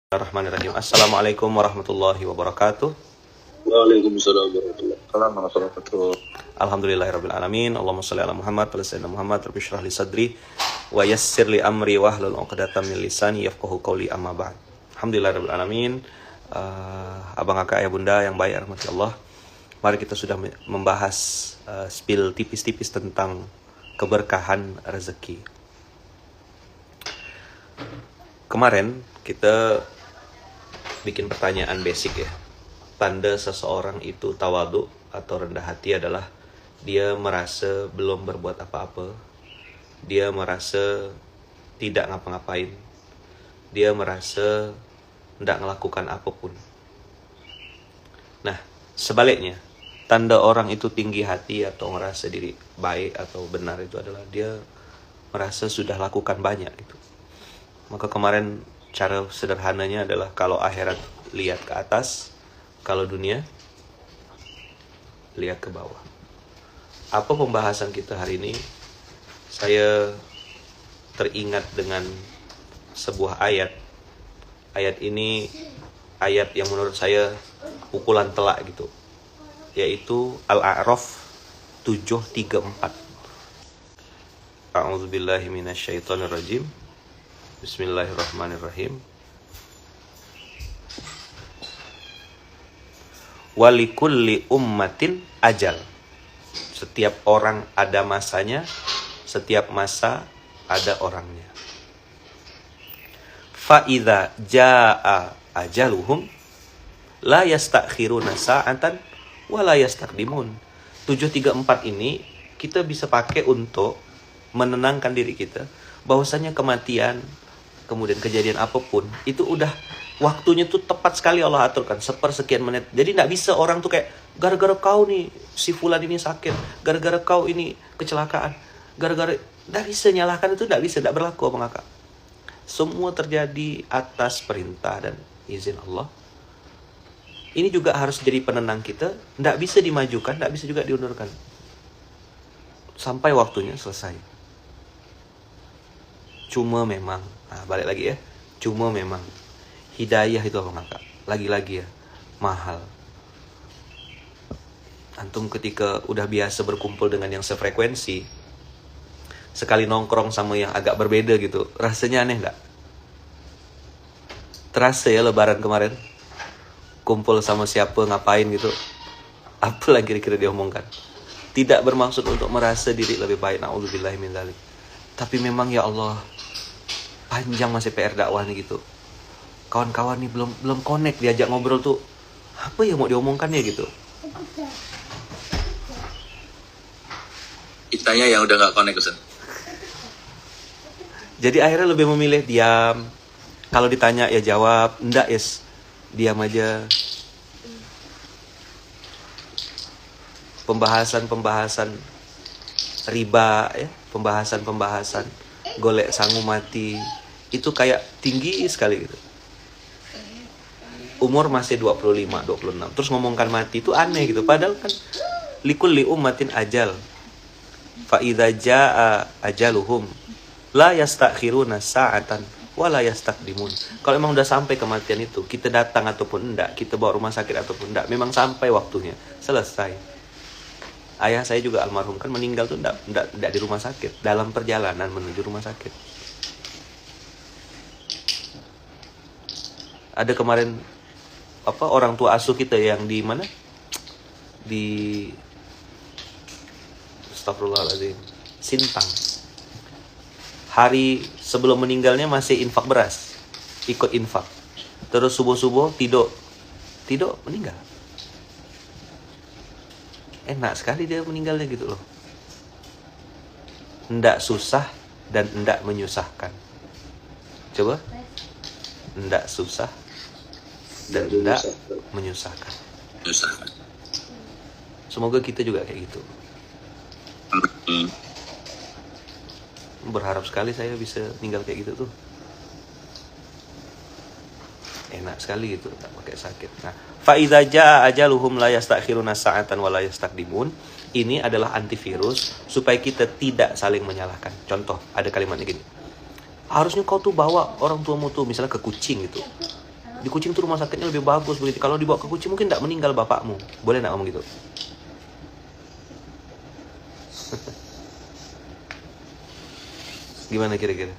Bismillahirrahmanirrahim. Assalamualaikum warahmatullahi wabarakatuh. Waalaikumsalam warahmatullahi wabarakatuh. Alhamdulillahirabbil alamin. Allahumma shalli ala Muhammad wa sayyidina Muhammad. Rabbi shrah li sadri wa yassir li amri wahlul 'uqdatam min lisani yafqahu qawli, amma ba'd. Alhamdulillahirabbil alamin. Abang kakak ayah bunda yang baik rahmati Allah. Mari kita sudah membahas spill tipis-tipis tentang keberkahan rezeki. Kemarin kita bikin pertanyaan basic ya. Tanda seseorang itu tawadhu atau rendah hati adalah dia merasa belum berbuat apa-apa. Dia merasa tidak ngapa-ngapain. Dia merasa tidak melakukan apapun. Nah, sebaliknya, tanda orang itu tinggi hati atau merasa diri baik atau benar itu adalah dia merasa sudah lakukan banyak itu. Maka kemarin cara sederhananya adalah kalau akhirat lihat ke atas, kalau dunia lihat ke bawah. Apa pembahasan kita hari ini? Saya teringat dengan sebuah ayat. Ayat ini ayat yang menurut saya pukulan telak gitu. Yaitu Al-A'raf 734. A'udzubillahi minasyaitonirrajim. Bismillahirrahmanirrahim. Walikulli ummatin ajal. Setiap orang ada masanya, setiap masa ada orangnya. Fa idza jaa ajaluhum la yastakhiruna sa'atan wa la yastaqdimun. 734 ini kita bisa pakai untuk menenangkan diri kita bahwasanya kematian, kemudian kejadian apapun itu udah waktunya tuh tepat sekali Allah aturkan sepersekian menit. Jadi tidak bisa orang tuh kayak gara-gara kau nih si fulan ini sakit, gara-gara kau ini kecelakaan, gara-gara tidak bisa nyalahkan itu, tidak bisa, tidak berlaku apa kakak. Semua terjadi atas perintah dan izin Allah. Ini juga harus jadi penenang kita. Tidak bisa dimajukan, tidak bisa juga diundurkan sampai waktunya selesai. Cuma memang, balik lagi ya, cuma memang hidayah itu apa kakak? Lagi-lagi ya, mahal. Antum ketika udah biasa berkumpul dengan yang sefrekuensi, sekali nongkrong sama yang agak berbeda gitu, rasanya aneh nggak? Terasa ya lebaran kemarin, kumpul sama siapa, ngapain gitu, apa yang kira-kira diomongkan? Tidak bermaksud untuk merasa diri lebih baik, na'udzubillahi min dzalik. Tapi memang ya Allah, panjang masih PR dakwah nih gitu. Kawan-kawan nih belum connect, diajak ngobrol tuh apa ya mau diomongkan ya gitu. Kitanya yang udah nggak connect, Ustaz. Jadi akhirnya lebih memilih diam. Kalau ditanya ya jawab, enggak yes, diam aja. Pembahasan riba ya, pembahasan golek sangu mati itu kayak tinggi sekali gitu. Umur masih 25, 26. Terus ngomongkan mati itu aneh gitu. Padahal kan likulli ummatin ajal. Fa idza jaa ajaluhum la yastakhiruna sa'atan wa la yastaqdimun. Kalau memang udah sampai kematian itu, kita datang ataupun enggak, kita bawa rumah sakit ataupun enggak, memang sampai waktunya, selesai. Ayah saya juga almarhum kan meninggal tuh enggak di rumah sakit, dalam perjalanan menuju rumah sakit. Ada kemarin orang tua asuh kita yang di mana? Di Astagfirullahaladzim, Sintang. Hari sebelum meninggalnya masih infak beras, ikut infak. Terus subuh-subuh tidur meninggal. Enak sekali dia meninggalnya gitu loh. Ndak susah dan ndak menyusahkan. Coba. Ndak susah dan ndak menyusahkan. Semoga kita juga kayak gitu. Berharap sekali saya bisa tinggal kayak gitu tuh. Enak sekali gitu, tak pakai sakit. Nah, fa idza jaa ajaluhum la yastakhiruna sa'atan wa la yastaqdimun. Ini adalah antivirus supaya kita tidak saling menyalahkan. Contoh, ada kalimatnya gini. Harusnya kau tuh bawa orang tuamu tuh misalnya ke kucing gitu. Di kucing tuh rumah sakitnya lebih bagus begitu. Kalau dibawa ke kucing mungkin tidak meninggal bapakmu. Boleh nggak ngomong gitu? Gimana kira-kira?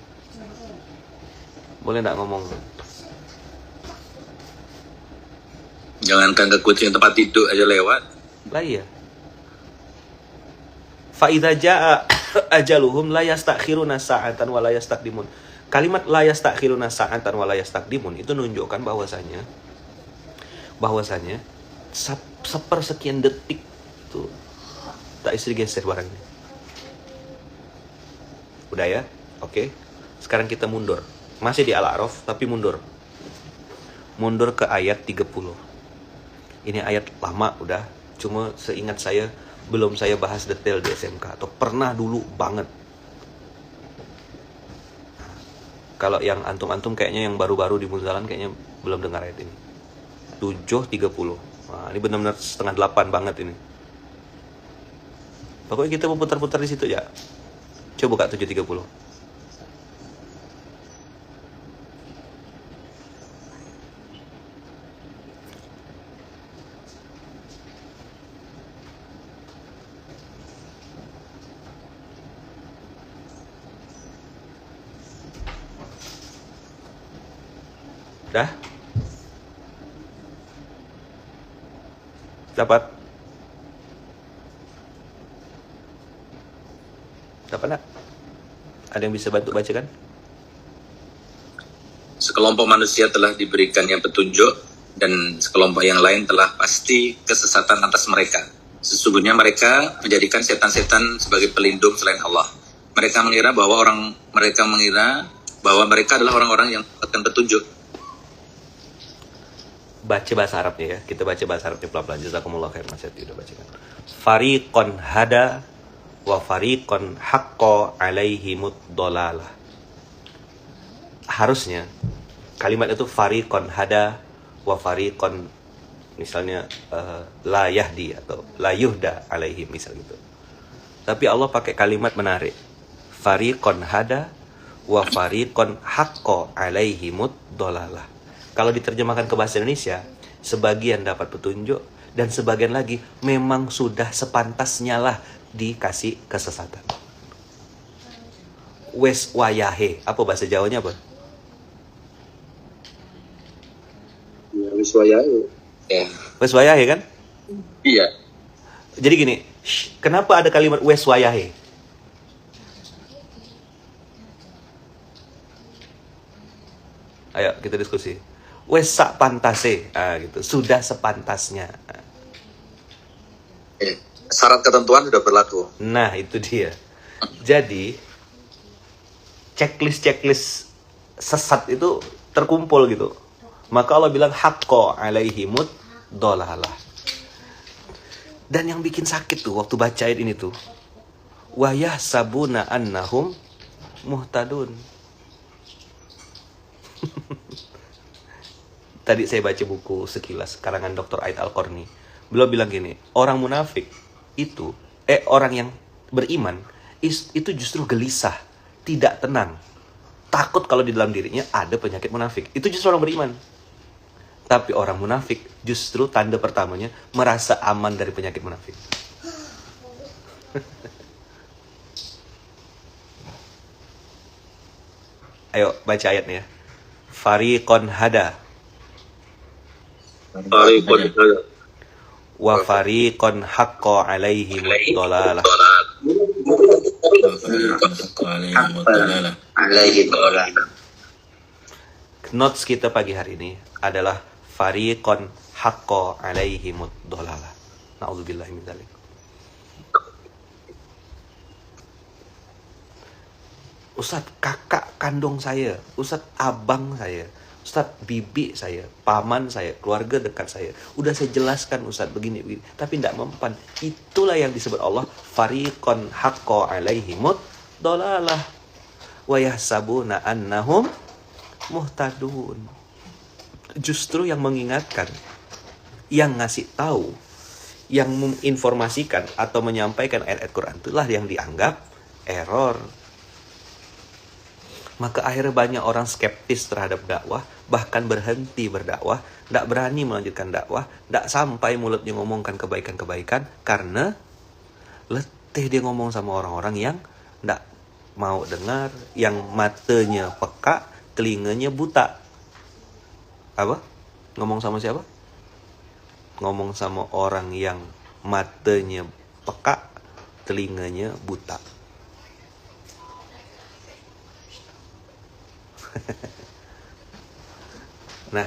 Boleh nggak ngomong? Jangankan ke kucing, tempat tidur aja lewat. Lah iya. Fa idza jaa ajaluhum la yastakhiruna sa'atan wa la yastaqdimun. Kalimat la yastakhiruna sa'atan wa la yastaqdimun itu menunjukkan bahwasanya sepersekian detik tuh tak isi geser barangnya. Udah ya? Oke. Sekarang kita mundur. Masih di Al-A'raf tapi mundur. Mundur ke ayat 30. Ini ayat lama udah, cuma seingat saya belum saya bahas detail di SMK atau pernah dulu banget. Kalau yang antum-antum kayaknya yang baru-baru di Munzalan kayaknya belum dengar ayat ini. 7.30. Nah, ini benar-benar 7:30 banget ini. Pokoknya kita mau putar-putar di situ ya. Coba buka 7.30. Dah? Dapat? Dapat nak? Ada yang bisa bantu bacakan? Sekelompok manusia telah diberikan yang petunjuk, dan sekelompok yang lain telah pasti kesesatan atas mereka. Sesungguhnya mereka menjadikan setan-setan sebagai pelindung selain Allah. Mereka mengira bahwa mereka adalah orang-orang yang mendapatkan petunjuk. Baca bahasa Arabnya ya. Kita baca bahasa Arabnya pelan-pelan. Jazakumullah khair Mas Yati udah bacakan. Fariqon hada wa fariqon haqqa alaihimud dolalah. Harusnya kalimat itu fariqon hada wa fariqon misalnya la yahdi atau la yuhda alaihim misal gitu. Tapi Allah pakai kalimat menarik. Fariqon hada wa fariqon haqqa alaihimud dolalah. Kalau diterjemahkan ke bahasa Indonesia, sebagian dapat petunjuk dan sebagian lagi memang sudah sepantasnya lah dikasih kesesatan. Wes wayahe, apa bahasa Jawanya apa? Ya, wiswayahe. Ya. Wes wayahe kan? Iya. Jadi gini, kenapa ada kalimat wes wayahe? Ayo kita diskusi. Wes sak pantase, gitu. Sudah sepantasnya. Syarat ketentuan sudah berlaku. Nah, itu dia. Jadi checklist sesat itu terkumpul gitu. Maka Allah bilang haqqo alaihimud dolalah. Dan yang bikin sakit tuh waktu baca ayat ini tuh, wa yahsabuna annahum muhtadun. Tadi saya baca buku sekilas karangan Dr. Aid Al-Qarni. Beliau bilang gini, orang munafik itu, orang yang beriman itu justru gelisah, tidak tenang, takut kalau di dalam dirinya ada penyakit munafik. Itu justru orang beriman. Tapi orang munafik justru tanda pertamanya merasa aman dari penyakit munafik. Ayo baca ayatnya ya. Fariqon hada wa fariqon haqqo alaihim dolalah. Notes kita pagi hari ini adalah fariqon haqqo alaihim dolalah. Na'udzubillahi min dzalik. Ustadz kakak kandung saya, Ustadz abang saya, Ustadz bibi saya, paman saya, keluarga dekat saya. Udah saya jelaskan Ustadz begini. Tapi tidak mempan. Itulah yang disebut Allah. Fariqon haqqo alaihimud dolalah. Wa yahsabuna annahum muhtadun. Justru yang mengingatkan, yang ngasih tahu, yang menginformasikan atau menyampaikan ayat-ayat Quran itulah yang dianggap error. Maka akhirnya banyak orang skeptis terhadap dakwah, bahkan berhenti berdakwah, tidak berani melanjutkan dakwah, tidak sampai mulutnya ngomongkan kebaikan-kebaikan, karena letih dia ngomong sama orang-orang yang tidak mau dengar, yang matanya peka, telinganya buta. Apa? Ngomong sama siapa? Ngomong sama orang yang matanya peka, telinganya buta. Nah,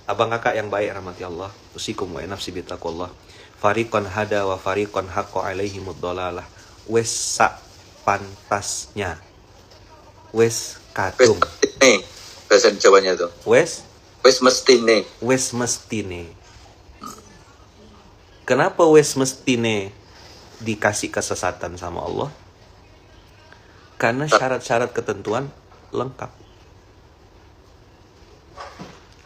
abang kakak yang baik rahmati Allah, usikum wa nafsi bitaqwallah. Fariqan hada wa fariqan haqqa alaihimud dhalalah. Wes sak pantasnya. Wes kadung. Nih, bahasa Jawanya tuh. Wes Mestine. wes mestine. Kenapa wes mestine dikasih kesesatan sama Allah? Karena syarat-syarat ketentuan lengkap.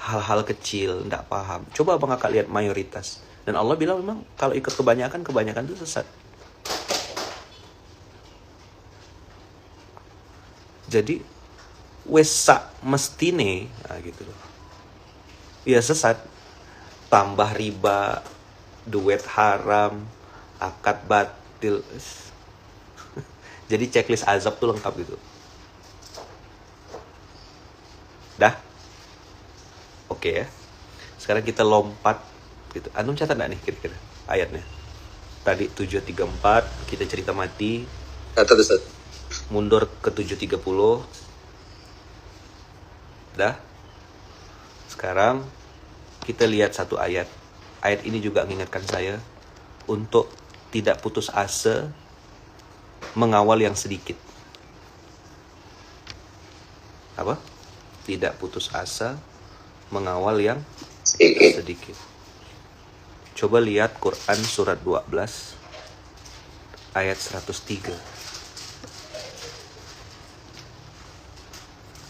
Hal-hal kecil, tidak paham. Coba abang kakak lihat mayoritas. Dan Allah bilang memang kalau ikut kebanyakan itu sesat. Jadi, wesa mestine, nah gitu loh. Ya sesat. Tambah riba, duit haram, akad batil. Jadi checklist azab tuh lengkap gitu. Dah? Oke ya. Sekarang kita lompat gitu. Antum catat enggak nih kira-kira ayatnya? Tadi 734 kita cerita mati. Catat Ustaz. Mundur ke 730. Dah. Sekarang kita lihat satu ayat. Ayat ini juga mengingatkan saya untuk tidak putus asa mengawal yang sedikit. Apa? Tidak putus asa mengawal yang sedikit. Coba lihat Quran surat 12 ayat 103.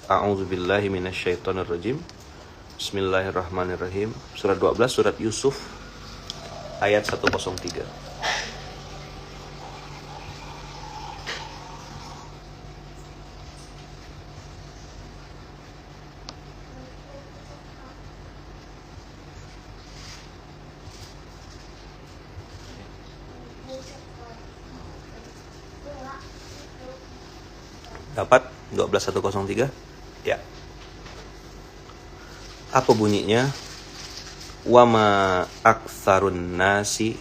A'udzubillahi minasyaitonirrajim. Bismillahirrahmanirrahim. Surat 12 surat Yusuf ayat 103. Dapat 12103? Ya. Apa bunyinya? Wama aktsarun nasi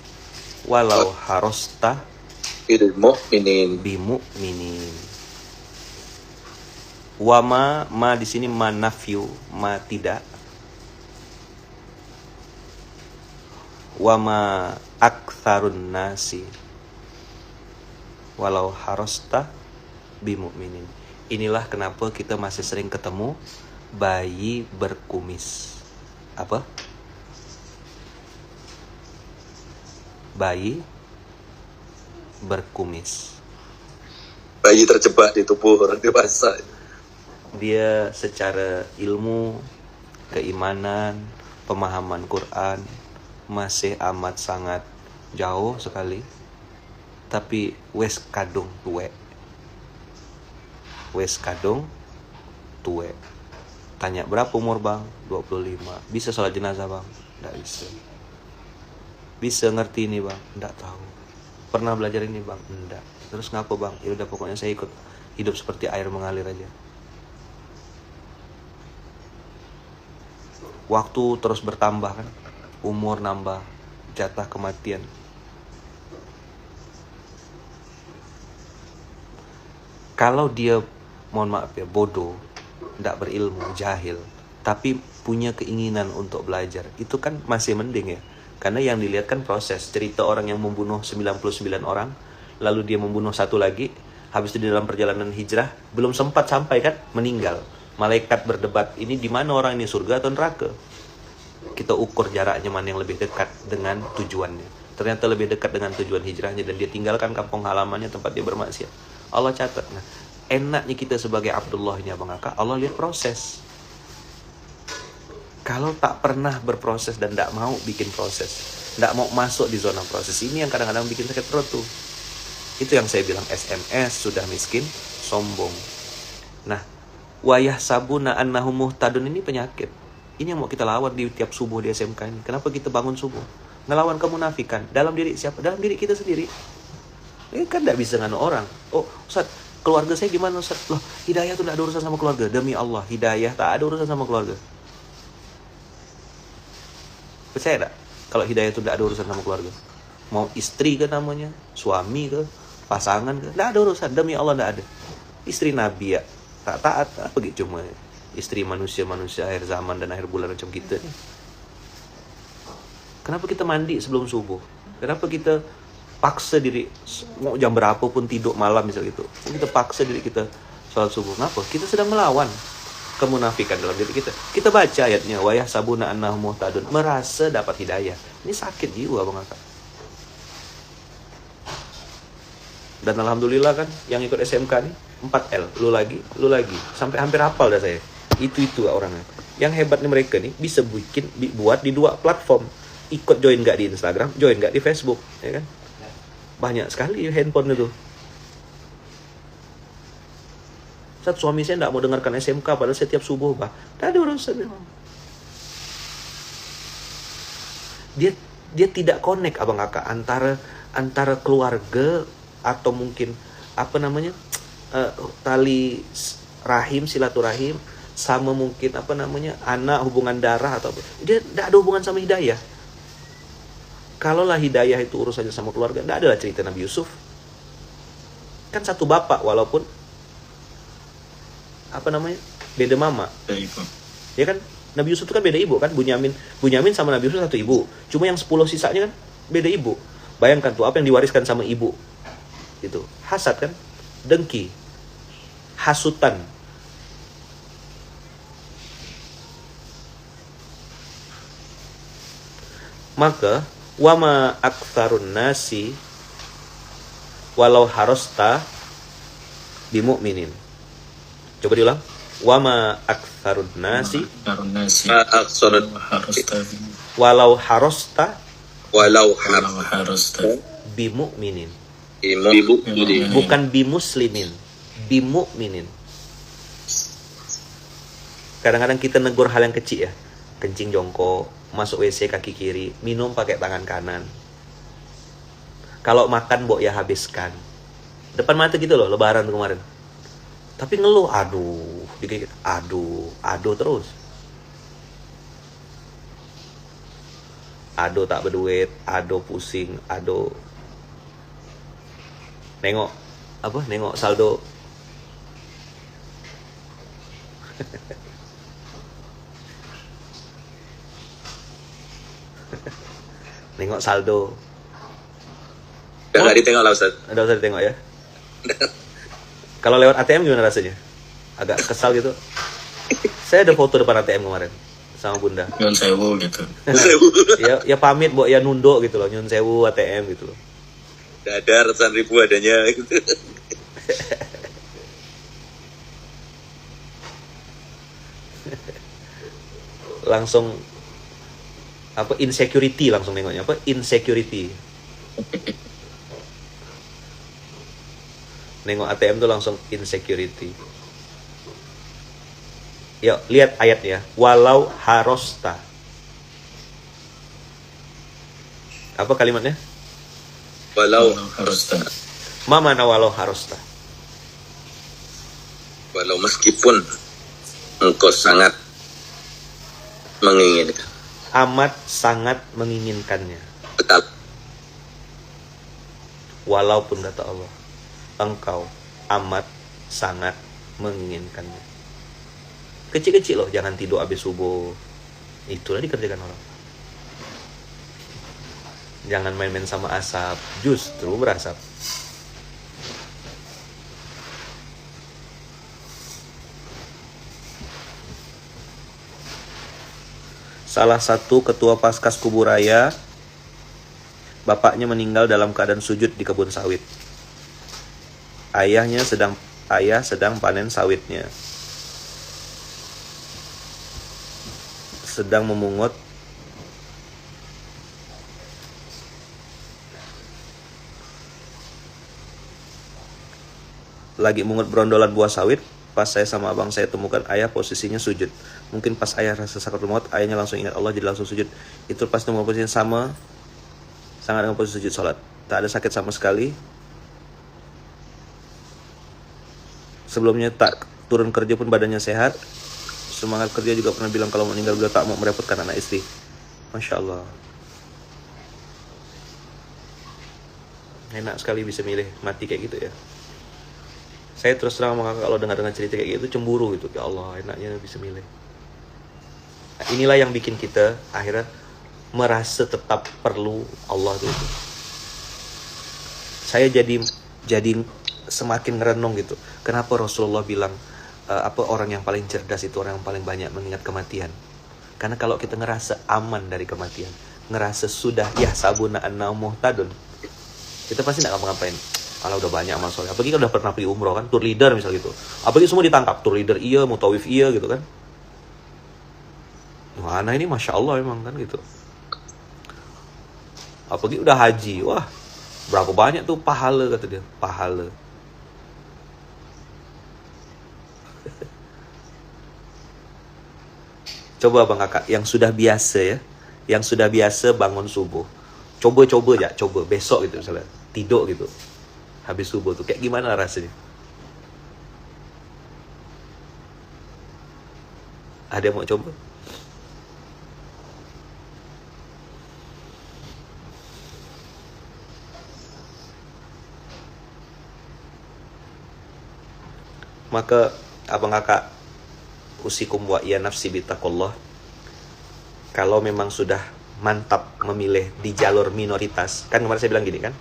walau harosta Bil mu'minin. bimu'minin. Wama, ma di sini ma nafyu, ma tidak. Wama aktsarun nasi walau harosta bimu'minin. Inilah kenapa kita masih sering ketemu bayi berkumis. Apa? Bayi berkumis. Bayi terjebak di tubuh orang dewasa. Dia secara ilmu, keimanan, pemahaman Quran masih amat sangat jauh sekali. Tapi wes kadung tuwek. Wes kadung tuwek. Tanya berapa umur bang? 25. Bisa sholat jenazah bang? Nggak bisa. Bisa ngerti ini bang? Nggak tahu. Pernah belajar ini bang? Nggak. Terus ngapa bang? Ya udah pokoknya saya ikut hidup seperti air mengalir aja. Waktu terus bertambah kan? Umur nambah, jatah kematian. Kalau dia, mohon maaf ya, bodoh, tidak berilmu, jahil, tapi punya keinginan untuk belajar, itu kan masih mending ya. Karena yang dilihat kan proses. Cerita orang yang membunuh 99 orang, lalu dia membunuh satu lagi, habis itu di dalam perjalanan hijrah, belum sempat sampai kan, meninggal. Malaikat berdebat, ini di mana orang ini, surga atau neraka? Kita ukur jaraknya mana yang lebih dekat dengan tujuannya. Ternyata lebih dekat dengan tujuan hijrahnya, dan dia tinggalkan kampung halamannya tempat dia bermaksiat. Allah catat. Nah, enaknya kita sebagai Abdullah ini abang kakak, Allah lihat proses. Kalau tak pernah berproses dan tidak mau bikin proses, tidak mau masuk di zona proses, ini yang kadang-kadang bikin sakit perut tuh. Itu yang saya bilang, SMS sudah miskin, sombong. Nah, Wa yahsabuna annahum muhtadun, ini penyakit. Ini yang mau kita lawan di tiap subuh di SMK ini. Kenapa kita bangun subuh? Ngelawan kemunafikan. Dalam diri siapa? Dalam diri kita sendiri. Ini kan tidak bisa nganu orang. Oh, Ustaz, keluarga saya gimana Ustaz? Loh, hidayah itu tidak ada urusan sama keluarga. Demi Allah, hidayah tak ada urusan sama keluarga. Percaya tak? Kalau hidayah itu tidak ada urusan sama keluarga. Mau istri ke namanya, suami ke, pasangan ke, tidak ada urusan. Demi Allah tidak ada. Istri Nabi ya, tak taat, apa gitu cuma istri manusia akhir zaman dan akhir bulan macam kita nih. Kenapa kita mandi sebelum subuh? Kenapa kita paksa diri mau jam berapa pun tidur malam misal gitu? Kita paksa diri kita sholat subuh. Kenapa? Kita sedang melawan kemunafikan dalam diri kita. Kita baca ayatnya, wa yahsabuna annahum muhtadun, merasa dapat hidayah. Ini sakit jiwa Bang Kakak. Dan alhamdulillah kan yang ikut SMK nih 4L, lu lagi, sampai hampir hafal dah saya. Itu orangnya. Yang hebatnya mereka nih bisa buat di 2 platform. Ikut join gak di Instagram, join gak di Facebook, ya kan? Banyak sekali handphone itu. Saat suami saya tidak mau dengarkan SMK padahal setiap subuh, bah. Tak ada urusan memang. Dia tidak connect Abang Kakak antara keluarga atau mungkin apa namanya? Tali rahim, silaturahim sama mungkin apa namanya? Anak, hubungan darah atau apa. Dia tidak ada hubungan sama hidayah. Kalaulah hidayah itu urusannya sama keluarga, tidak adalah cerita Nabi Yusuf. Kan satu bapak walaupun apa namanya? Beda mama. Ya kan? Nabi Yusuf itu kan beda ibu kan? Bunyamin sama Nabi Yusuf satu ibu. Cuma yang 10 sisanya kan beda ibu. Bayangkan tuh apa yang diwariskan sama ibu. Itu hasad kan? Dengki. Hasutan. Maka wama aktsarun nasi walau harosta bimu'minin. Coba diulang. Wama aktsarun nasi walau harosta bimu'minin. Bukan bimuslimin, bimu'minin. Kadang-kadang kita negur hal yang kecil ya. Kencing jongkok, masuk WC kaki kiri, minum pakai tangan kanan. Kalau makan mbok ya habiskan. Depan mata gitu loh, lebaran kemarin. Tapi ngeluh, aduh, dikit, aduh terus. Aduh tak berduit, aduh pusing, aduh. Nengok saldo. Nengok saldo. Udah nggak ditengok lah Ustaz. Udah usah ditengok ya. Kalau lewat ATM gimana rasanya? Agak kesal gitu. Saya ada foto depan ATM kemarin sama Bunda. Nyun sewu gitu. Ya pamit mbok ya nunduk gitu loh, nyun sewu ATM gitu loh. Ada ratusan ribu adanya. Langsung apa insecurity langsung nengoknya apa insecurity. Nengok ATM tuh langsung insecurity. Yuk lihat ayatnya. Walau harosta. Apa kalimatnya? Walau harosta. Ma mana walau harosta? Walau meskipun engkau sangat menginginkan. Amat sangat menginginkannya. Betul. Walaupun kata Allah, engkau amat sangat menginginkannya. Kecil-kecil loh, jangan tidur habis subuh. Itulah dikerjakan orang. Jangan main-main sama asap, justru berasap. Salah satu ketua Paskas Kuburaya, bapaknya meninggal dalam keadaan sujud di kebun sawit. Ayah sedang panen sawitnya. Sedang memungut lagi mungut berondolan buah sawit, pas saya sama abang saya temukan ayah posisinya sujud. Mungkin pas ayah rasa sakaratul maut, ayahnya langsung ingat Allah jadi langsung sujud. Itu pas temukan posisinya sama dengan posisi sujud sholat. Tak ada sakit sama sekali. Sebelumnya tak turun kerja pun badannya sehat. Semangat kerja, juga pernah bilang kalau meninggal beliau tak mau merepotkan anak istri. Masya Allah. Enak sekali bisa milih mati kayak gitu ya. Saya terus terang sama kakak kalau dengar cerita kayak gitu cemburu gitu. Ya Allah, enaknya bisa milih. Nah, inilah yang bikin kita akhirnya merasa tetap perlu Allah itu. Saya jadi semakin ngerenung gitu. Kenapa Rasulullah bilang orang yang paling cerdas itu orang yang paling banyak mengingat kematian? Karena kalau kita ngerasa aman dari kematian, ngerasa sudah sabuna anna muhtadun, kita pasti nggak ngapa-ngapain. Kalau udah banyak amal soleh, apalagi kan udah pernah pergi umroh kan, tour leader misal gitu, apalagi semua ditangkap, tour leader iya, mutawif iya gitu kan. Mana ini masya Allah emang kan gitu. Apalagi udah haji, wah berapa banyak tuh pahala kata dia, pahala. Coba bang kakak yang sudah biasa ya, yang sudah biasa bangun subuh, coba besok gitu misalnya tidur gitu, habis subuh tuh kayak gimana rasanya? Ada yang mau coba? Maka abang kakak usikum wa iya nafsi bitaqullah. Kalau memang sudah mantap memilih di jalur minoritas, kan kemarin saya bilang gini kan,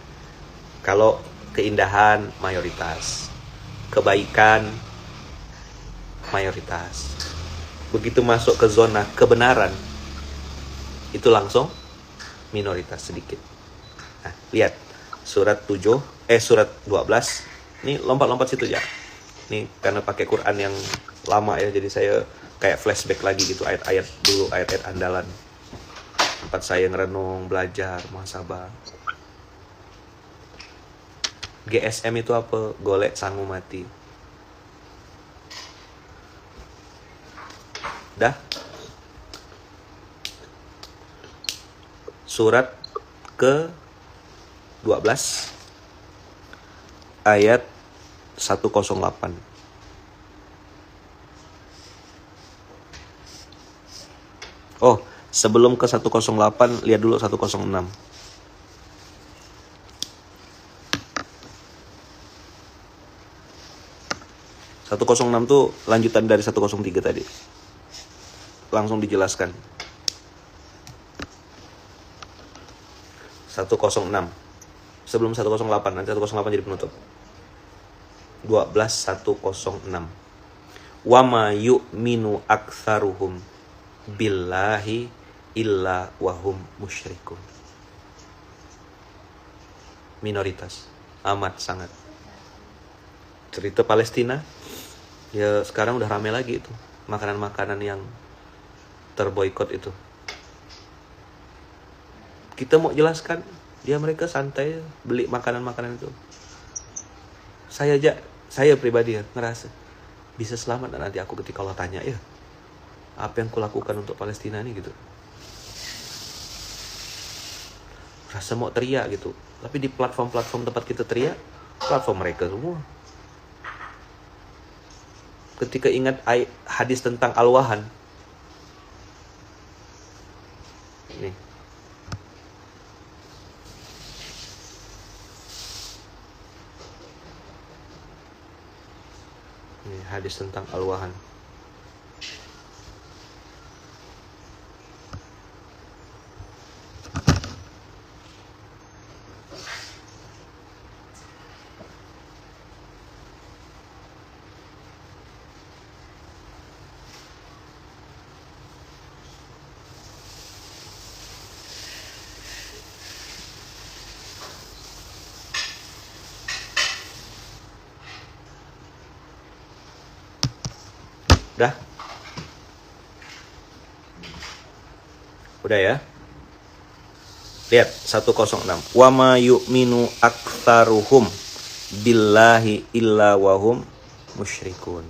kalau keindahan mayoritas, kebaikan mayoritas, begitu masuk ke zona kebenaran itu langsung minoritas sedikit. Nah, lihat surat 12. Ini lompat-lompat situ ya. Ini karena pakai Quran yang lama ya, jadi saya kayak flashback lagi gitu, ayat-ayat dulu, ayat-ayat andalan tempat saya ngerenung, belajar, muhasabah. GSM itu apa? Golek sangu mati. Dah? Surat ke 12 ayat 108. Oh, sebelum ke 108 lihat dulu 106. Tuh lanjutan dari 103 tadi. Langsung dijelaskan. 106. Sebelum 108, nanti 108 jadi penutup. 12:106. Wa ma yu'minu aktsaruhum billahi illa wahum musyrikun. Minoritas, amat sangat. Cerita Palestina, ya sekarang udah rame lagi itu. Makanan-makanan yang terboikot itu. Kita mau jelaskan, dia mereka santai beli makanan-makanan itu. Saya pribadi ya ngerasa bisa selamat nanti aku ketika Allah tanya ya, apa yang kulakukan untuk Palestina ini gitu. Rasa mau teriak gitu, tapi di platform-platform tempat kita teriak, platform mereka semua. Ketika ingat hadis tentang al-wahan, ini hadis tentang al-wahan. Udah? Udah ya? Lihat 106. Wa ma yu'minu aktsaruhum billahi illa wahum musyrikun.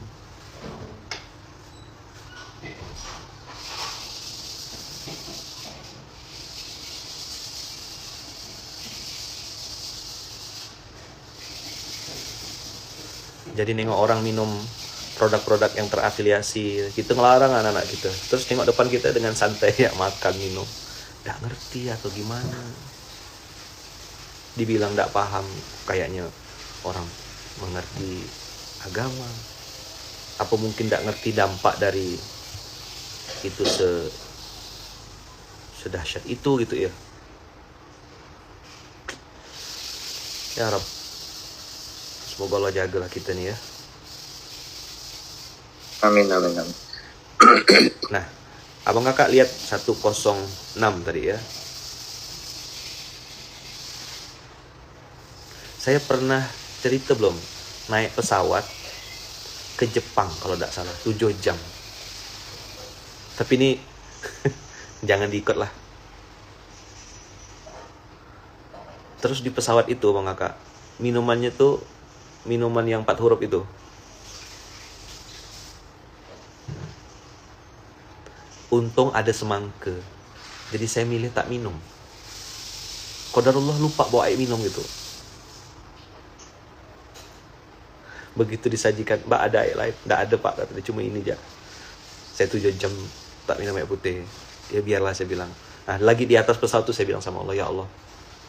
Jadi nengok orang minum produk-produk yang terafiliasi, kita ngelarang anak-anak kita. Terus tengok depan kita dengan santai ya makan minum. Nggak ngerti atau gimana. Dibilang nggak paham, kayaknya orang mengerti agama. Apa mungkin nggak ngerti dampak dari itu sedahsyat itu gitu ya. Ya Rabb, semoga Allah jagalah kita nih ya. Amin, amin, amin. Nah, abang kakak lihat 106 tadi ya. Saya pernah cerita belum naik pesawat ke Jepang kalau tidak salah 7 jam. Tapi ini jangan diikut lah. Terus di pesawat itu bang kakak, minumannya tuh minuman yang 4 huruf itu. Untung ada semangka, jadi saya milih tak minum. Qadarullah lupa bawa air minum gitu. Begitu disajikan, mbak ada air lain? Nggak ada pak, katanya cuma ini aja. Saya 7 jam tak minum air putih. Ya biarlah saya bilang. Nah lagi di atas pesawat tuh saya bilang sama Allah, ya Allah,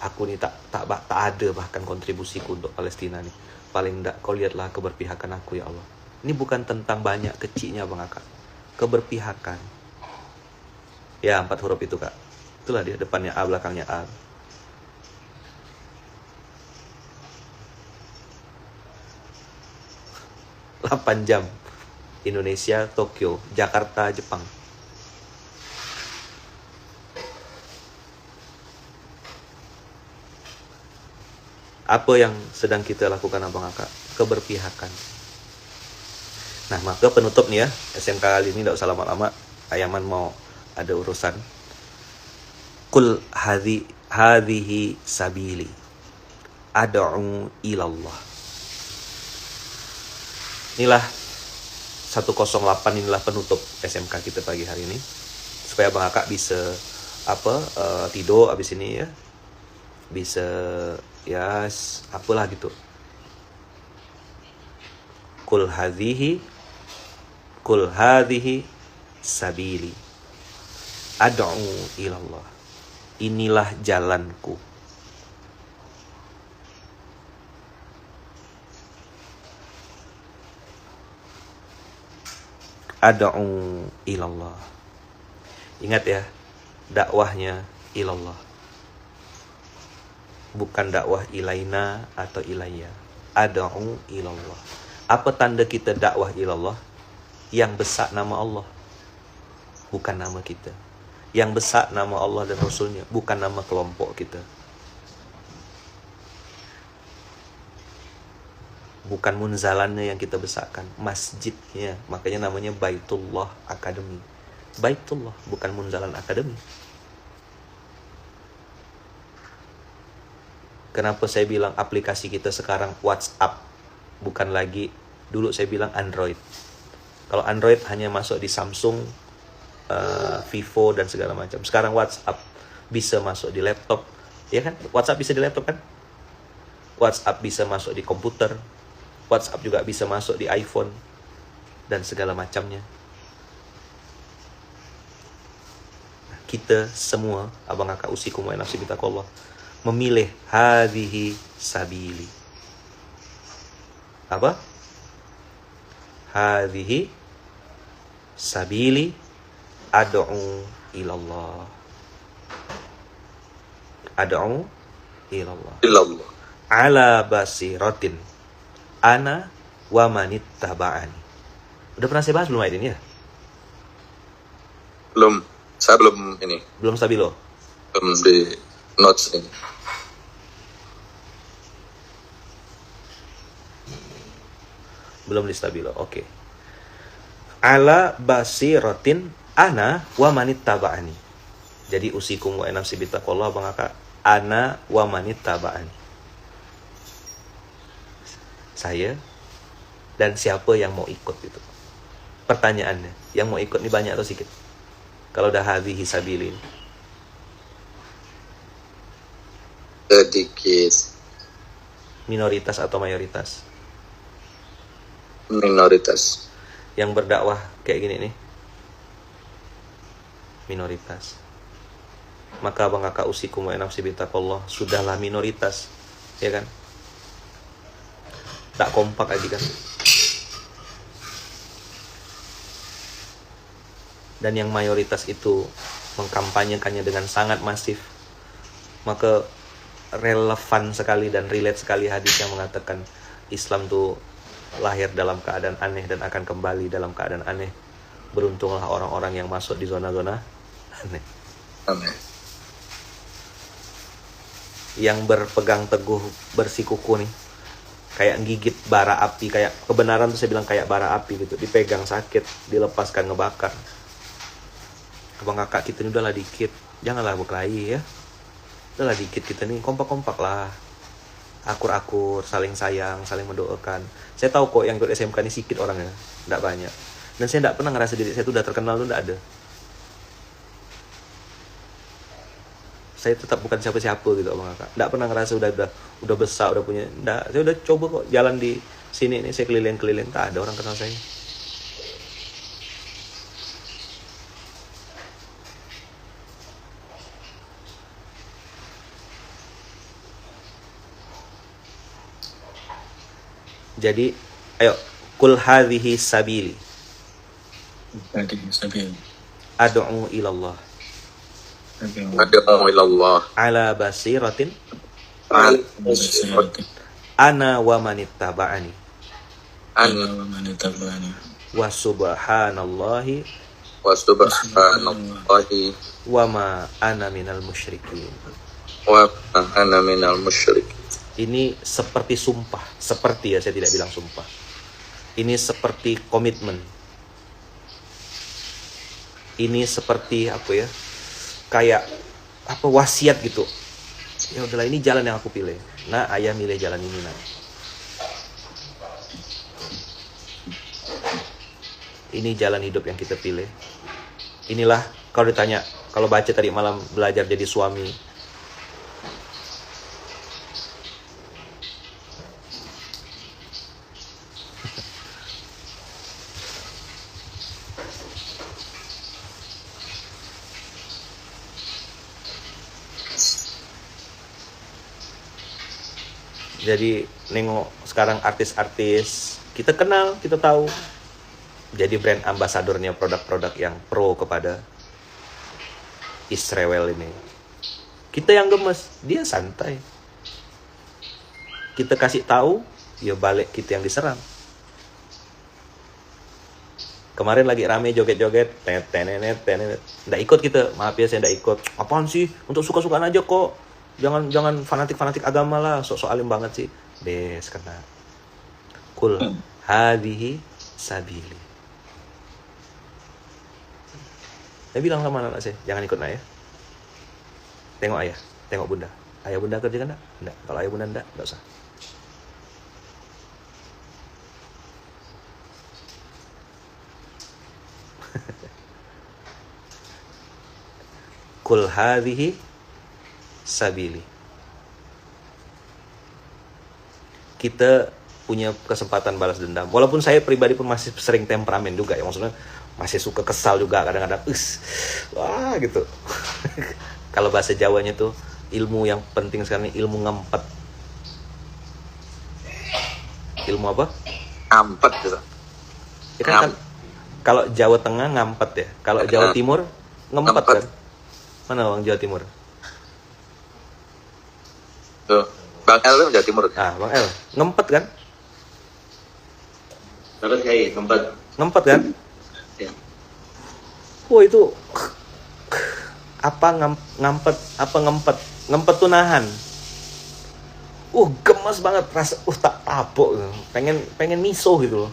aku nih tak ada bahkan kontribusiku untuk Palestina nih. Paling enggak kau lihatlah keberpihakan aku ya Allah. Ini bukan tentang banyak kecilnya bang kakak, keberpihakan. Ya 4 huruf itu kak. Itulah dia, depannya A, belakangnya A. Delapan jam. Indonesia, Tokyo, Jakarta, Jepang. Apa yang sedang kita lakukan abang kakak? Keberpihakan. Nah maka penutup nih ya, SMK kali ini tidak usah lama-lama. Ayaman mau ada urusan. Qul hadhihi sabili ad'u ilallah. Inilah 108, inilah penutup SMK kita pagi hari ini. Supaya Bang Kakak bisa tidur abis ini ya. Bisa ya apalah gitu. Qul hadhihi sabili ad'u ilallah. Inilah jalanku. Ad'u ilallah. Ingat ya, dakwahnya ilallah. Bukan dakwah ilaina atau ilayya. Ad'u ilallah. Apa tanda kita dakwah ilallah? Yang besar nama Allah, bukan nama kita. Yang besar nama Allah dan Rasulnya, bukan nama kelompok kita. Bukan munzalannya yang kita besarkan, masjidnya. Makanya namanya Baitullah Academy. Baitullah, bukan munzalan Academy. Kenapa saya bilang aplikasi kita sekarang WhatsApp, bukan lagi dulu saya bilang Android. Kalau Android hanya masuk di Samsung, Vivo dan segala macam. Sekarang WhatsApp bisa masuk di laptop, ya kan? WhatsApp bisa di laptop kan? WhatsApp bisa masuk di komputer. WhatsApp juga bisa masuk di iPhone dan segala macamnya. Kita semua, abang kakak usikum wa nafsi bitaqwallah, memilih hadhihi sabili. Apa? Hadhihi sabili ad'u ilallah. Ad'u ilallah. Ilallah. Ala basiratin ana wa manittaba'ani. Udah pernah saya bahas belum ayat ini ya? Belum. Saya belum ini. Belum stabilo. Belum di notes ini. Belum di stabilo. Oke. Ala basiratin ana wa manittaba'ani. Jadi usikum wa nafsi bitaqwallah bang kakak. Ana wa manittaba'ani. Saya dan siapa yang mau ikut itu. Pertanyaannya, yang mau ikut ini banyak atau sedikit? Kalau udah hadhihi sabili. Sedikit. Minoritas atau mayoritas? minoritas. Yang berdakwah kayak gini nih minoritas. Maka Abang Kakak usikum wa nafsi bitaqallah, sudahlah minoritas, ya kan? Tak kompak lagi kan? Dan yang mayoritas itu mengkampanyekannya dengan sangat masif, maka relevan sekali dan relate sekali hadis yang mengatakan Islam tuh lahir dalam keadaan aneh dan akan kembali dalam keadaan aneh. Beruntunglah orang-orang yang masuk di zona-zona aneh. Amin. Yang berpegang teguh, bersikuku nih, kayak gigit bara api, kayak kebenaran tuh saya bilang kayak bara api gitu, dipegang sakit, dilepaskan ngebakar. Abang Kakak kita ini udahlah dikit, janganlah berkelahi ya, udahlah dikit kita nih, kompak-kompak lah, akur-akur, saling sayang, saling mendoakan. Saya tahu kok yang ikut SMK ini sedikit orangnya, tidak banyak, dan saya tidak pernah ngerasa diri saya tuh udah terkenal tuh, tidak ada. Saya tetap bukan siapa-siapa gitu Abang Kakak. Tidak pernah ngerasa udah besar, udah punya. Nggak, saya udah coba kok jalan di sini nih, saya keliling-keliling, tak ada orang kenal saya. Jadi, ayo, kul hadhihi sabili ad'u ilallah Ad'u ilallah ala basiratin ala ana wa manittaba'ani an wa subhanallahi wa subhanallahi wa ma ana minal musyrikin. wa ana minal musyrik. Ini seperti sumpah, seperti ya, saya tidak bilang sumpah. Ini seperti komitmen. Ini seperti apa ya? Kayak apa, wasiat gitu. Ya udahlah, ini jalan yang aku pilih. Nah, ayah milih jalan ini, nah. Ini jalan hidup yang kita pilih. Inilah kalau ditanya, kalau baca tadi malam belajar jadi suami. Jadi nengok sekarang artis-artis kita kenal, kita tahu, jadi brand ambasadornya produk-produk yang pro kepada Israel ini. Kita yang gemes, dia santai. Kita kasih tahu, ya balik kita yang diserang. Kemarin lagi rame joget-joget, tenet. Nggak ikut kita, maaf ya saya nggak ikut. Apaan sih? Untuk suka-sukaan aja kok. Jangan fanatik agama lah, sok alim banget sih. Des kena. Kul hadhihi sabili. Saya bilang sama anak saya, jangan ikut nak ya. Tengok ayah, tengok bunda. Ayah bunda kerja kan enggak? Enggak. Kalau ayah bunda enggak usah. Kul hadhihi sabili. Kita punya kesempatan balas dendam. Walaupun saya pribadi pun masih sering temperamen juga ya, maksudnya masih suka kesal juga kadang-kadang. Wah gitu. Kalau bahasa Jawanya tuh ilmu yang penting sekarang ini ilmu ngempet. Ilmu apa? Ngampet gitu. Ya kan, kalau Jawa Tengah ngampet ya. Kalau Jawa Timur ngempet kan. Mana orang Jawa Timur? Tuh, Bang El tuh Jawa Timur. Ah, Bang El, ngempet kan? Terus kayak Ngempet kan? Ya. Oh itu apa ngampet, apa ngempet? Ngempet tuh nahan. Gemes banget rasa, tak tapok gitu. Pengen miso gitu loh.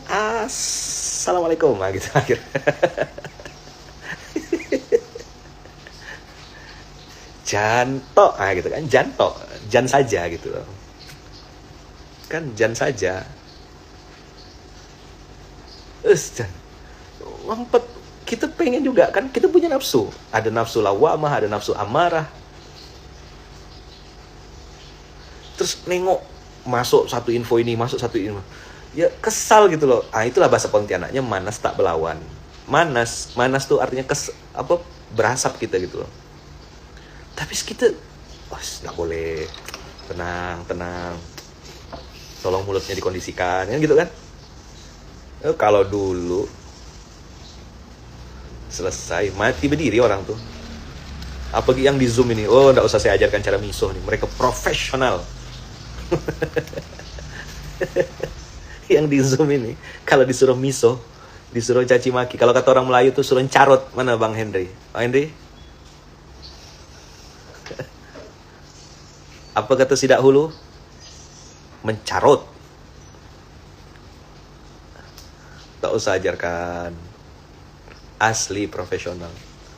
Assalamualaikum gitu akhirnya. Jantok, gitu kan, jantok, jan saja gitu loh. Kan jan saja. Jan. Ngempet, kita pengen juga kan, kita punya nafsu. Ada nafsu lawamah, ada nafsu amarah. Terus nengok, masuk satu info ini, masuk satu ini. Ya kesal gitu loh. Itulah bahasa Pontianaknya manas tak belawan. Manas tuh artinya berasap kita gitu loh. Tapi kita, nggak boleh, tenang. Tolong mulutnya dikondisikan, kan gitu kan? Kalau dulu selesai mati berdiri orang tuh. Apalagi yang di Zoom ini, nggak usah saya ajarkan cara miso nih. Mereka profesional. Yang di Zoom ini, kalau disuruh miso, disuruh caci maki. Kalau kata orang Melayu tuh suruh carot. Mana Bang Henry? Bang Henry? Apa kata si dahulu? Mencarot. Tak usah ajarkan. Asli profesional.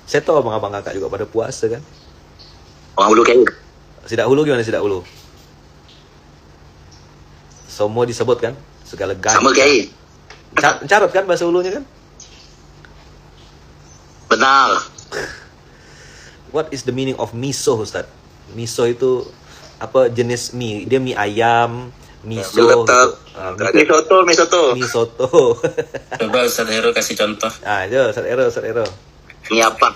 Saya tahu abang-abang kakak juga pada puasa kan. Orang dulu kayak Si dahulu gimana si dahulu? Semua disebut kan? Segala gaya. sama kayak. Carot kan bahasa ulunya kan? Benar. What is the meaning of miso, Ustaz? Miso itu apa jenis mie? Dia mie ayam, miso. Mie soto. Mie soto. Coba Ustaz Hero kasih contoh. Itu Ustaz Ero. Mie apa?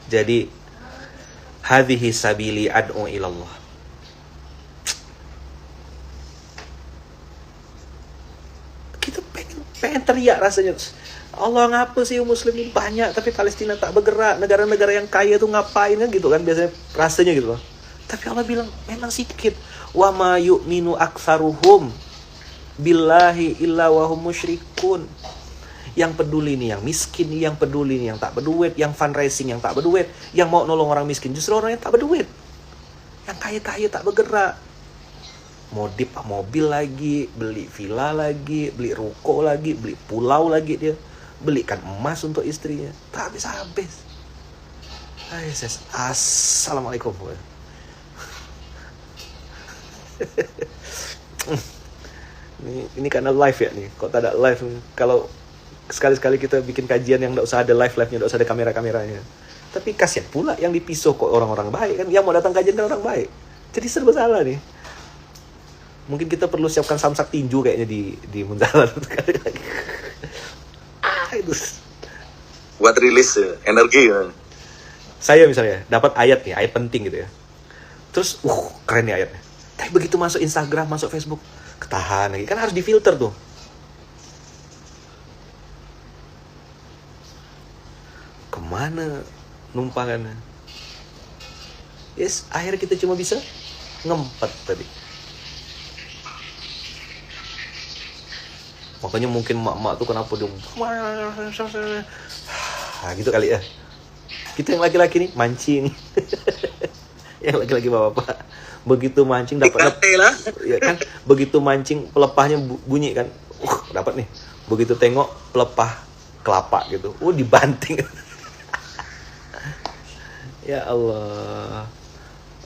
Jadi hadhihi sabili ad'u ilallah. Kita pengen teriak rasanya. Allah, ngapa sih muslimin banyak tapi Palestina tak bergerak, negara-negara yang kaya tuh ngapain kan gitu kan biasanya rasanya gitu loh. Tapi Allah bilang memang sedikit. Wa ma yu'minu aktsaruhum billahi illa wa hum musyrikun. Yang peduli nih yang miskin, yang peduli nih yang tak berduit, yang fundraising yang tak berduit, yang mau nolong orang miskin justru orang yang tak berduit. Yang kaya-kaya tak bergerak. Modif mobil lagi, beli villa lagi, beli ruko lagi, beli pulau lagi dia. Belikan emas untuk istrinya. Tak habis-habis. Assalamualaikum. Ini karena live ya nih. Kok tak ada live? Kalau sekali-sekali kita bikin kajian yang nggak usah ada live-nya, nggak usah ada kamera-kameranya. Tapi kasihan pula yang dipisau kok orang-orang baik kan. Yang mau datang kajian kan orang baik. Jadi serba salah nih. Mungkin kita perlu siapkan samsak tinju kayaknya di Munzalan. Itu. Buat rilis energi. Saya misalnya dapat ayat nih, ayat penting gitu ya. Terus, keren nih ayatnya. Tapi begitu masuk Instagram, masuk Facebook, ketahan lagi. Kan harus difilter tuh. Kemana numpangannya? Yes, akhirnya kita cuma bisa ngempet tadi. Makanya mungkin mak-mak tuh kenapa dia gitu kali ya. Kita yang laki-laki nih mancing. Yang laki-laki bapak-bapak begitu mancing dapat ya kan, begitu mancing pelepahnya bunyi kan, dapat nih. Begitu tengok pelepah kelapa gitu, dibanting. Ya Allah,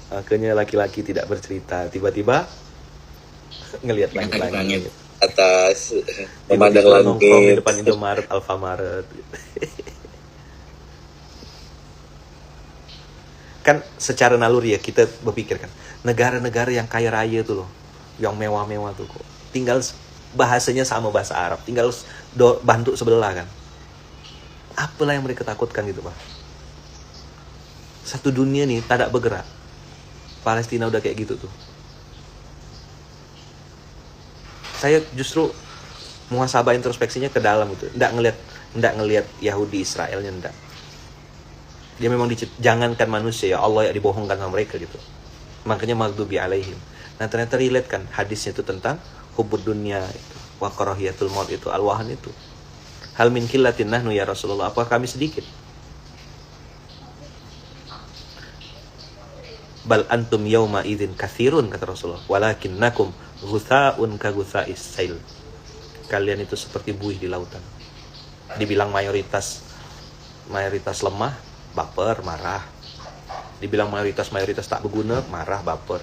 akhirnya laki-laki tidak bercerita, tiba-tiba ngelihat langit-langit Atas memandang memandang nongkrong di langit. depan Indomaret, Alfamaret. Kan secara naluri ya kita berpikir kan, negara-negara yang kaya raya tuh loh, yang mewah-mewah tuh kok tinggal bahasanya sama bahasa Arab, tinggal bantu sebelah kan. Apalah yang mereka takutkan gitu, Pak? Satu dunia nih tak ada bergerak. Palestina udah kayak gitu tuh. Saya justru muhasabah introspeksinya ke dalam gitu. Nggak ngelihat Yahudi Israelnya, nggak. Dia memang jangankan manusia, ya Allah ya dibohongkan sama mereka gitu. Makanya maghdubi alaihim. Nah ternyata relate kan hadisnya itu tentang hubud dunia itu, wa karahiyatul maut itu, alwahan itu. Hal min qillatin nahnu ya Rasulullah, apa kami sedikit? Bal antum yauma idzin katsirun, kata Rasulullah, walakinnakum ghutha'un ka ghutha'is sail. Kalian itu seperti buih di lautan. Dibilang mayoritas lemah, baper, marah. Dibilang mayoritas tak berguna, marah, baper.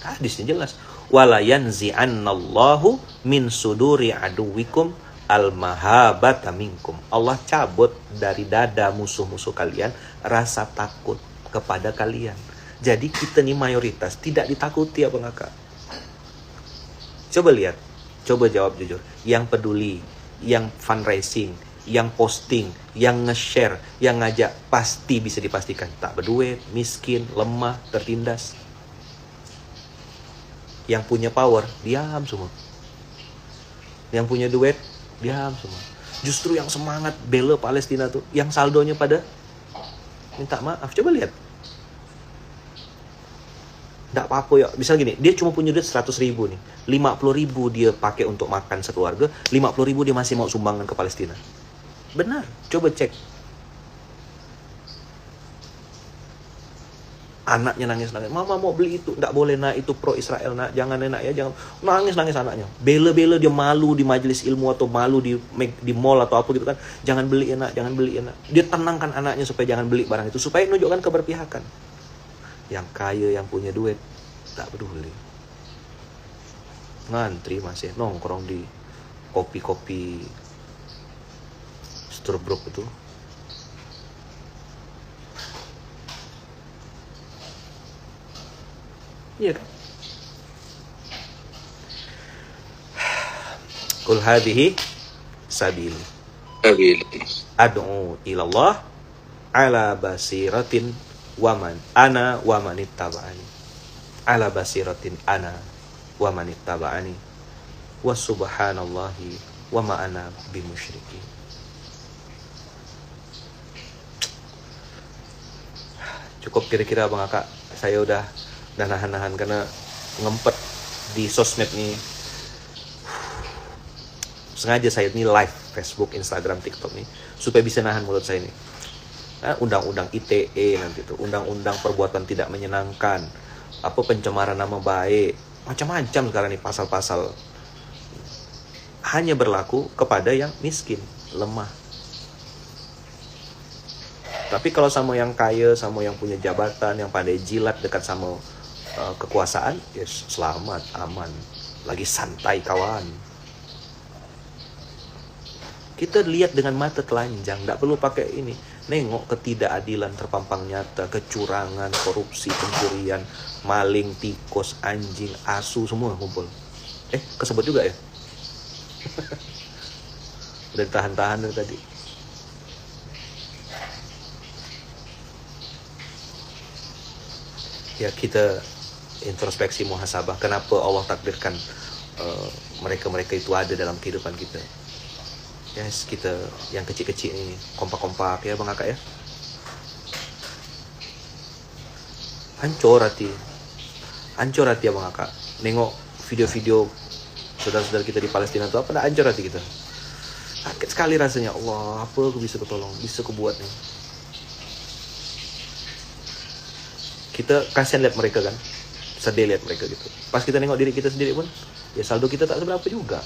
Hadisnya jelas. Wala yanzi'annallahu min suduri aduwikum al-mahabata minkum. Allah cabut dari dada musuh-musuh kalian rasa takut kepada kalian. Jadi kita nih mayoritas tidak ditakuti ya Bang Aka. Coba lihat, coba jawab jujur. Yang peduli, yang fundraising, yang posting, yang nge-share, yang ngajak, pasti bisa dipastikan tak berduit, miskin, lemah, tertindas. Yang punya power, diam semua. Yang punya duit, diam semua. Justru yang semangat bela Palestina tuh, yang saldonya pada minta maaf. Coba lihat. Nggak apa-apa ya. Misal gini, dia cuma punya duit 100 ribu nih. 50 ribu dia pakai untuk makan sekeluarga, 50 ribu dia masih mau sumbangkan ke Palestina. Benar, coba cek. Anaknya nangis-nangis, mama mau beli itu, nggak boleh nak, itu pro Israel nak, jangan nak ya, jangan. Nangis-nangis anaknya, bela-bela dia malu di majelis ilmu atau malu di mall atau apa gitu kan, jangan beli ya nak, jangan beli ya nak. Dia tenangkan anaknya supaya jangan beli barang itu, supaya menunjukkan keberpihakan. Yang kaya, yang punya duit, tak peduli. Ngantri masih nongkrong di kopi-kopi Starbucks itu. Iya kan? Qul hadhihi sabili ad'u ilallah ala basiratin waman ana waman ittaba'ani. Ala basiratin ana waman ittaba'ani wa subhanallahi wa ma ana bimusyrikin. Cukup kira-kira Bang Aka, saya udah nahan-nahan karena ngempet di sosmed nih. Sengaja saya ini live Facebook, Instagram, TikTok nih supaya bisa nahan mulut saya nih. Nah, undang-undang ITE nanti tuh, undang-undang perbuatan tidak menyenangkan, apa pencemaran nama baik, macam-macam sekarang nih pasal-pasal. Hanya berlaku kepada yang miskin, lemah. Tapi kalau sama yang kaya, sama yang punya jabatan, yang pandai jilat dekat sama kekuasaan, yes, selamat, aman, lagi santai kawan. Kita lihat dengan mata telanjang, nggak perlu pakai ini. Nengok ketidakadilan terpampang nyata, kecurangan, korupsi, pencurian, maling, tikus, anjing, asu, semua kumpul. Kesebut juga ya? Udah ditahan-tahan dari tadi. Ya kita introspeksi muhasabah. Kenapa Allah takdirkan mereka-mereka itu ada dalam kehidupan kita? Yes, kita yang kecil-kecil ini kompak-kompak ya Bang Aka ya. Hancur hati ya Bang Aka. Nengok video-video saudara-saudara kita di Palestina itu, apa dah hancur hati kita. Sakit sekali rasanya. Allah, apa aku bisa ketolong, bisa kebuat nih. Kita kasihan lihat mereka kan, sedih lihat mereka gitu. Pas kita nengok diri kita sendiri pun, ya saldo kita tak seberapa juga.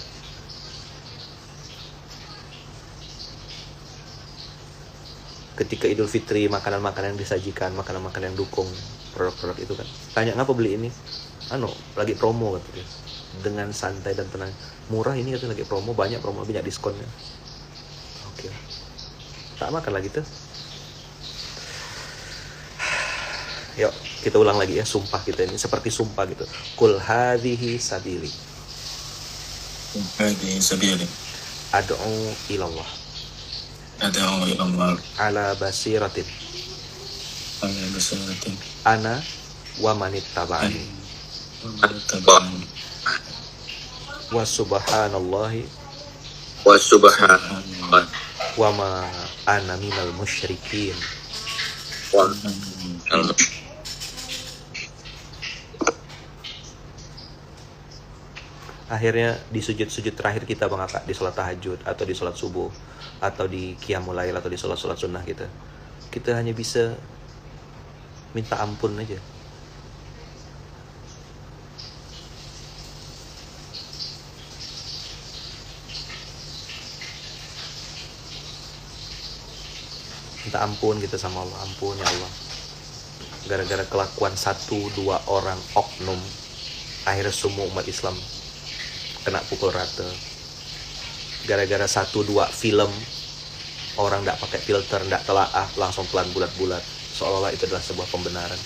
Ketika Idul Fitri, makanan-makanan yang disajikan, makanan-makanan yang dukung produk-produk itu kan. Tanya ngapa beli ini? Lagi promo kata dia. Dengan santai dan tenang. Murah ini kata, lagi promo, banyak diskonnya. Oke. Tak makan lagi tuh. Yuk, kita ulang lagi ya sumpah kita ini seperti sumpah gitu. Qul hadhihi sabili. Hadhihi sabili. Ad'u ilallah. Ad'u ilallah. Ala basiratin. Ala basiratin. Ana wa manittaba'ani. Wa subhanallahi. Wa subhanallah. Wa ma ana minal musyrikin. Akhirnya di sujud-sujud terakhir kita Bang Aka, di sholat tahajud atau di sholat subuh atau di qiyamul lail atau di sholat-sholat sunnah kita hanya bisa minta ampun aja. Minta ampun kita sama Allah, ampun ya Allah. Gara-gara kelakuan 1-2 orang oknum, akhirnya semua umat Islam kena pukul rata. gara-gara 1-2 film orang nggak pakai filter, nggak telaah, langsung pelan bulat-bulat, seolah-olah itu adalah sebuah pembenaran.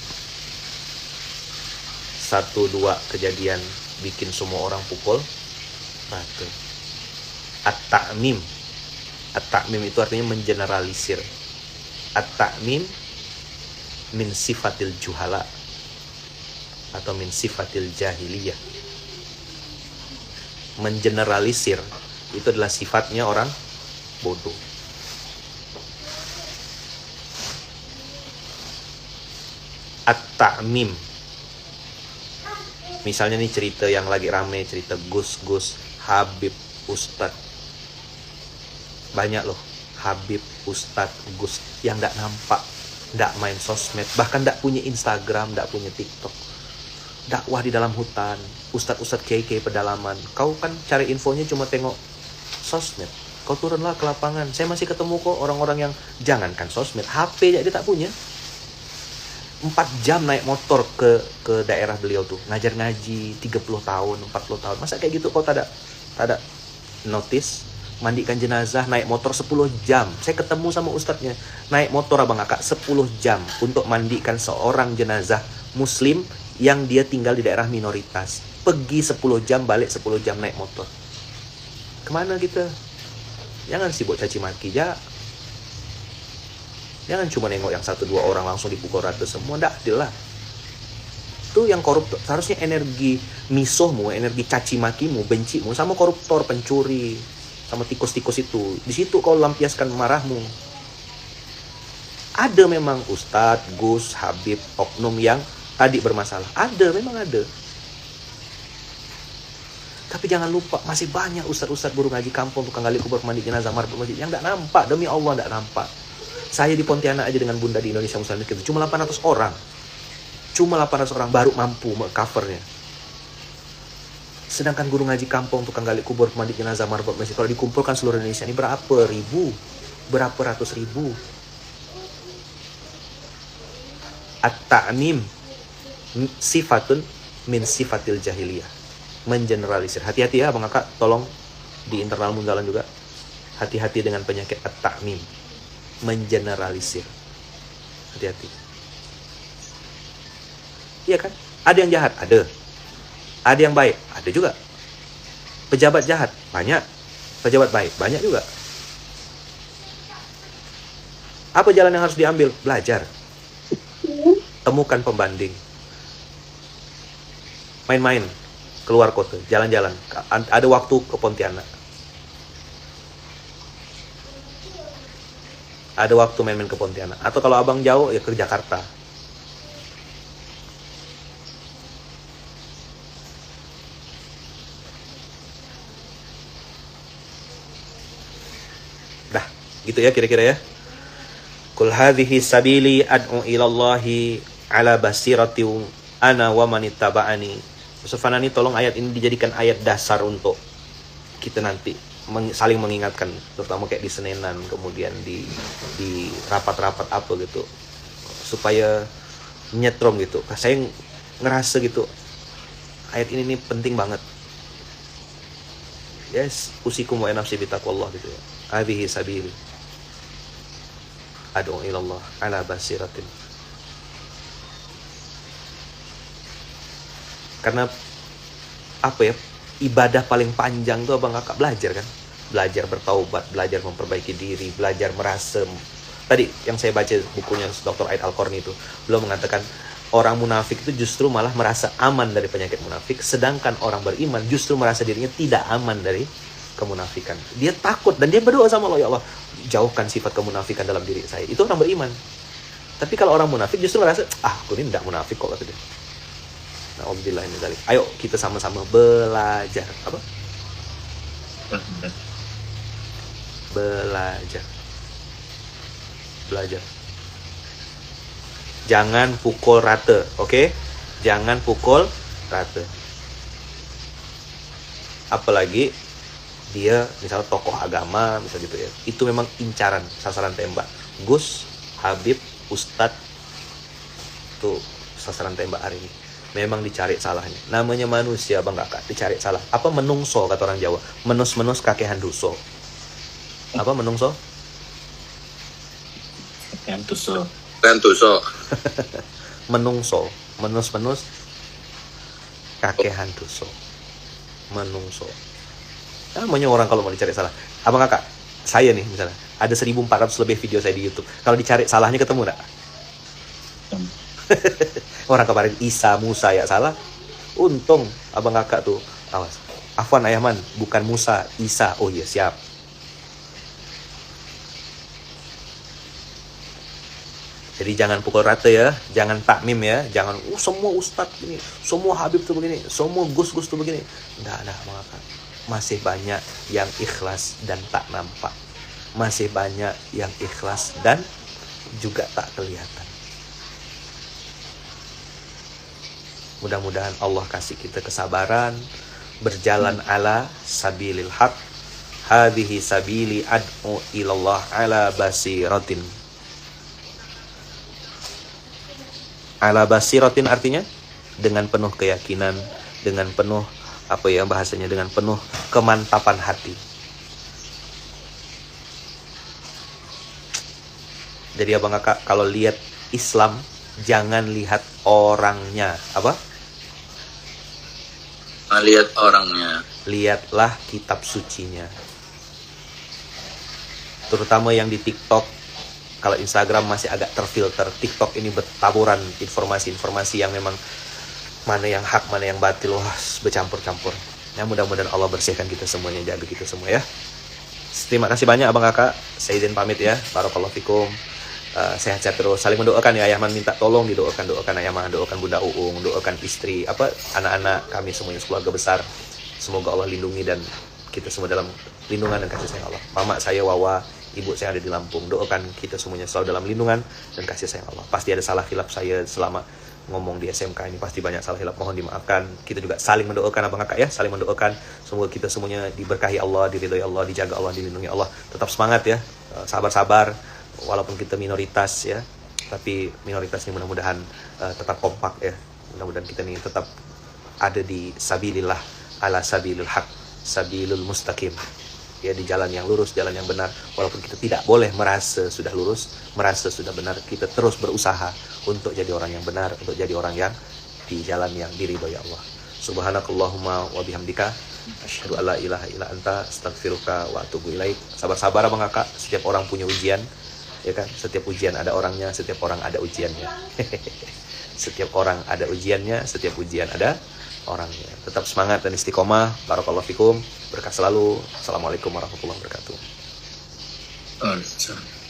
1-2 kejadian bikin semua orang pukul rata. At-ta'mim. At-ta'mim itu artinya mengeneralisir. At-ta'mim min sifatil juhala atau min sifatil jahiliyah. Mengeneralisir itu adalah sifatnya orang bodoh. At-ta'mim, misalnya nih cerita yang lagi rame, cerita Gus, Habib, Ustadz. Banyak loh Habib, Ustadz, Gus yang gak nampak, gak main sosmed, bahkan gak punya Instagram, gak punya TikTok. Dakwah di dalam hutan, Ustadz kiai pedalaman. Kau kan cari infonya cuma tengok sosmed. Kau turunlah ke lapangan. Saya masih ketemu kok orang-orang yang jangankan sosmed, HP aja dia tak punya. 4 jam naik motor ke daerah beliau tuh, ngajar ngaji 30 tahun, 40 tahun. Masa kayak gitu kau tak ada notice? Mandikan jenazah naik motor 10 jam. Saya ketemu sama ustadznya, naik motor abang kakak 10 jam untuk mandikan seorang jenazah muslim yang dia tinggal di daerah minoritas. Pergi 10 jam, balik 10 jam naik motor. Kemana kita? Jangan sibuk caci maki ya. Jangan cuma nengok yang 1-2 orang langsung dipukul rata semua. Nggak adil lah. Itu yang koruptor. Seharusnya energi misuhmu, energi caci makimu, bencimu sama koruptor, pencuri, sama tikus-tikus itu. Di situ kau lampiaskan marahmu. Ada memang Ustadz, Gus, Habib, oknum yang tadi bermasalah. Ada, memang ada. Tapi jangan lupa, masih banyak ustadz-ustadz guru ngaji kampung, tukang gali kubur, mandi jenazah, marbot masjid yang nggak nampak. Demi Allah nggak nampak. Saya di Pontianak aja dengan Bunda di Indonesia Muslim itu cuma 800 orang. Cuma 800 orang baru mampu covernya. Sedangkan guru ngaji kampung, tukang gali kubur, mandi jenazah, marbot masjid, kalau dikumpulkan seluruh Indonesia ini berapa ribu? Berapa ratus ribu? At-ta'mim sifatun min sifatil jahiliyah. Mengeneralisir. Hati-hati ya abang kakak, tolong di internal Munzalan juga. Hati-hati dengan penyakit at-ta'mim. Mengeneralisir. Hati-hati. Iya kan? Ada yang jahat, ada. Ada yang baik, ada juga. Pejabat jahat, banyak. Pejabat baik, banyak juga. Apa jalan yang harus diambil? Belajar. Temukan pembanding. Main-main, keluar kota, jalan-jalan. Ada waktu ke Pontianak. Ada waktu main-main ke Pontianak. Atau kalau abang jauh, ya ke Jakarta. Dah, gitu ya kira-kira ya. Qul hadhihi sabili ad'u ilallahi ala basirati ana wa man ittaba'ani. Ustaz Fanani, tolong ayat ini dijadikan ayat dasar untuk kita nanti saling mengingatkan, terutama kayak di Senenan, kemudian di rapat-rapat apa gitu, supaya nyetrom gitu. Saya ngerasa gitu, ayat ini nih penting banget. Yes, usikum wa nafsi bitaqwallah gitu ya. Hadhihi sabili ad'u ilallah ala basiratin. Karena apa ya, ibadah paling panjang tuh abang kakak belajar kan, belajar bertaubat, belajar memperbaiki diri, belajar merasa. Tadi yang saya baca bukunya Dr. Aid Al-Qarni itu, beliau mengatakan orang munafik itu justru malah merasa aman dari penyakit munafik, sedangkan orang beriman justru merasa dirinya tidak aman dari kemunafikan. Dia takut dan dia berdoa sama Allah, ya Allah, jauhkan sifat kemunafikan dalam diri saya. Itu orang beriman. Tapi kalau orang munafik justru merasa, aku ini tidak munafik kok, kata dia. Alhamdulillah ini dari. Ayo kita sama-sama belajar. Apa? Belajar. Belajar. Jangan pukul rata, oke? Jangan pukul rata. Apalagi dia misalnya tokoh agama, misalnya gitu ya. Itu memang incaran, sasaran tembak. Gus, Habib, Ustadz, itu sasaran tembak hari ini. Memang dicari salahnya. Namanya manusia bang kakak, dicari salah. Apa menungso kata orang Jawa? Menus-menus kakehan doso. Apa menungso? Yang tusuk. Kan tuh so. Menungso, menus-menus kakehan doso. Menungso. Namanya orang kalau mau dicari salah. Abang kakak, saya nih misalnya, ada 1.400 lebih video saya di YouTube. Kalau dicari salahnya ketemu nggak? Orang kemarin Isa, Musa ya salah. Untung abang kakak tuh, awas. Afwan Ayaman, bukan Musa, Isa. Oh iya siap. Jadi jangan pukul rata ya, jangan takmim ya, jangan semua ustadz begini, semua habib tuh begini, semua gus-gus tuh begini. Enggak ada abang kakak. Masih banyak yang ikhlas dan tak nampak. Masih banyak yang ikhlas dan juga tak kelihatan. Mudah-mudahan Allah kasih kita kesabaran, berjalan ala sabilil haq. Hadhihi sabili ad'u ilallah ala basiratin. Ala basiratin artinya dengan penuh keyakinan, dengan penuh apa ya bahasanya, dengan penuh kemantapan hati. Jadi abang kakak kalau lihat Islam jangan lihat orangnya, apa? Lihat orangnya. Lihatlah kitab sucinya. Terutama yang di TikTok. Kalau Instagram masih agak terfilter, TikTok ini bertaburan informasi-informasi yang memang mana yang hak, mana yang batil, wah bercampur-campur. Ya mudah-mudahan Allah bersihkan kita semuanya, jaga kita semua ya. Terima kasih banyak abang kakak. Saya izin pamit ya. Barakallahu fikum. Sehat-sehat terus. Saling mendoakan ya. Ayahman minta tolong doakan Ayahman, doakan Bunda Uung, doakan istri, anak-anak kami semuanya keluarga besar. Semoga Allah lindungi dan kita semua dalam lindungan dan kasih sayang Allah. Mama saya Wawa, ibu saya ada di Lampung. Doakan kita semuanya selalu dalam lindungan dan kasih sayang Allah. Pasti ada salah khilaf saya selama ngomong di SMK ini, pasti banyak salah khilaf, mohon dimaafkan. Kita juga saling mendoakan abang kakak ya, saling mendoakan. Semoga kita semuanya diberkahi Allah, diridhoi Allah, dijaga Allah, dilindungi Allah. Tetap semangat ya, sabar-sabar. Walaupun kita minoritas ya, tapi minoritas ini mudah-mudahan tetap kompak ya. Mudah-mudahan kita ini tetap ada di sabilillah, ala sabilil haq, sabilul mustaqim. Ya, di jalan yang lurus, jalan yang benar. Walaupun kita tidak boleh merasa sudah lurus, merasa sudah benar, kita terus berusaha untuk jadi orang yang benar, untuk jadi orang yang di jalan yang diridhoi Allah. Subhanakallahumma wa bihamdika asyhadu alla ilaha illa anta astaghfiruka wa atubu ilaik. Sabar-sabar abang kakak, setiap orang punya ujian. Ya kan, setiap ujian ada orangnya, setiap orang ada ujiannya. Setiap orang ada ujiannya, setiap ujian ada orangnya. Tetap semangat dan istiqomah. Barakallahu fikum. Berkah selalu. Assalamualaikum warahmatullahi wabarakatuh. Waalaikumsalam.